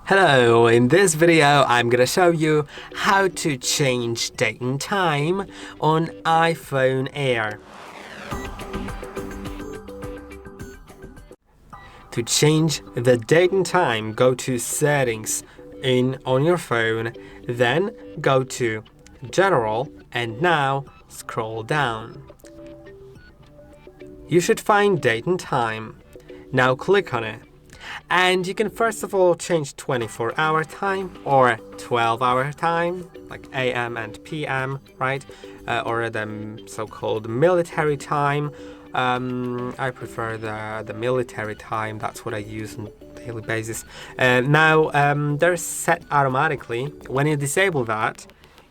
Hello, in this video I'm gonna show you how to change date and time on iPhone Air. To change the date and time, go to Settings on your phone, then go to General, and now scroll down. You should find date and time. Now click on it. And you can first of all change 24-hour time or 12-hour time, like AM and PM, right? Or the so-called military time. I prefer the military time. That's what I use on a daily basis. Now, they're set automatically. When you disable that,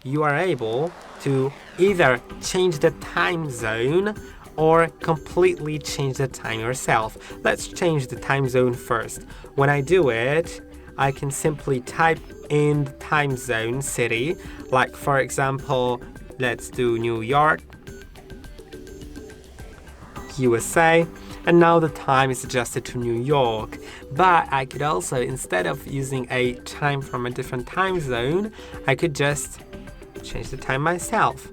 you are able to either change the time zone or completely change the time yourself. Let's change the time zone first. When I do it, I can simply type in the time zone city, like for example, let's do New York, USA, and now the time is adjusted to New York. But I could also, instead of using a time from a different time zone, I could just change the time myself,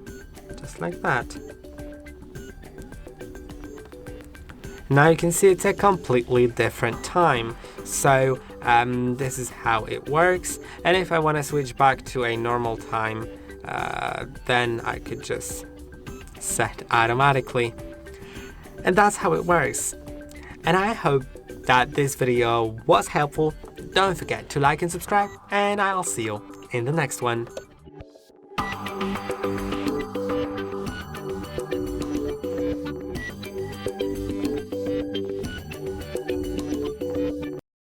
just like that. Now you can see it's a completely different time. So this is how it works. And if I want to switch back to a normal time, then I could just set automatically. And that's how it works. And I hope that this video was helpful. Don't forget to like and subscribe, and I'll see you in the next one.